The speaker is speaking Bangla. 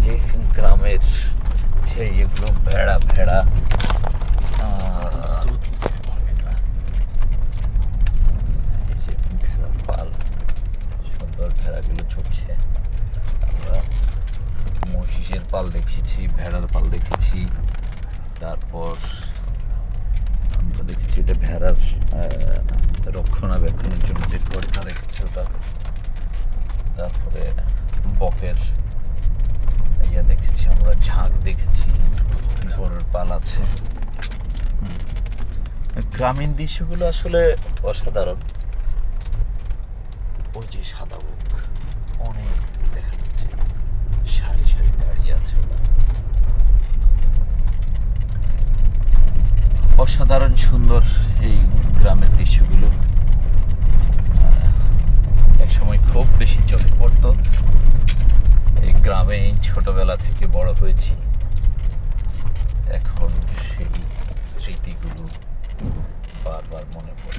যে গ্রামের সেই এগুলো ভেড়া ভেড়া এই যে ভেড়ার পাল, সুন্দর ভেড়াগুলো ছুটছে। আমরা মহিষের পাল দেখেছি, ভেড়ার পাল দেখেছি, তারপর আমরা দেখেছি এটা ভেড়ার রক্ষণাবেক্ষণের জন্য যে গড়িটা দেখেছি ওটা, তারপরে বকের ইয়া দেখেছি আমরা, ঝাঁক দেখেছি, গরুর পাল আছে। গ্রামীণ দৃশ্যগুলো আসলে অসাধারণ। ওই যে সাদা বুক অনেক দূর দেখা যাচ্ছে, সারি সারি দাঁড়িয়ে আছে ওরা। অসাধারণ সুন্দর এই গ্রামের দৃশ্যগুলো। একসময় খুব বেশি চোখে পড়তো। এই গ্রামে ছোটবেলা থেকে বড় হয়েছি, এখন সেই স্মৃতিগুলো বারবার মনে পড়ে।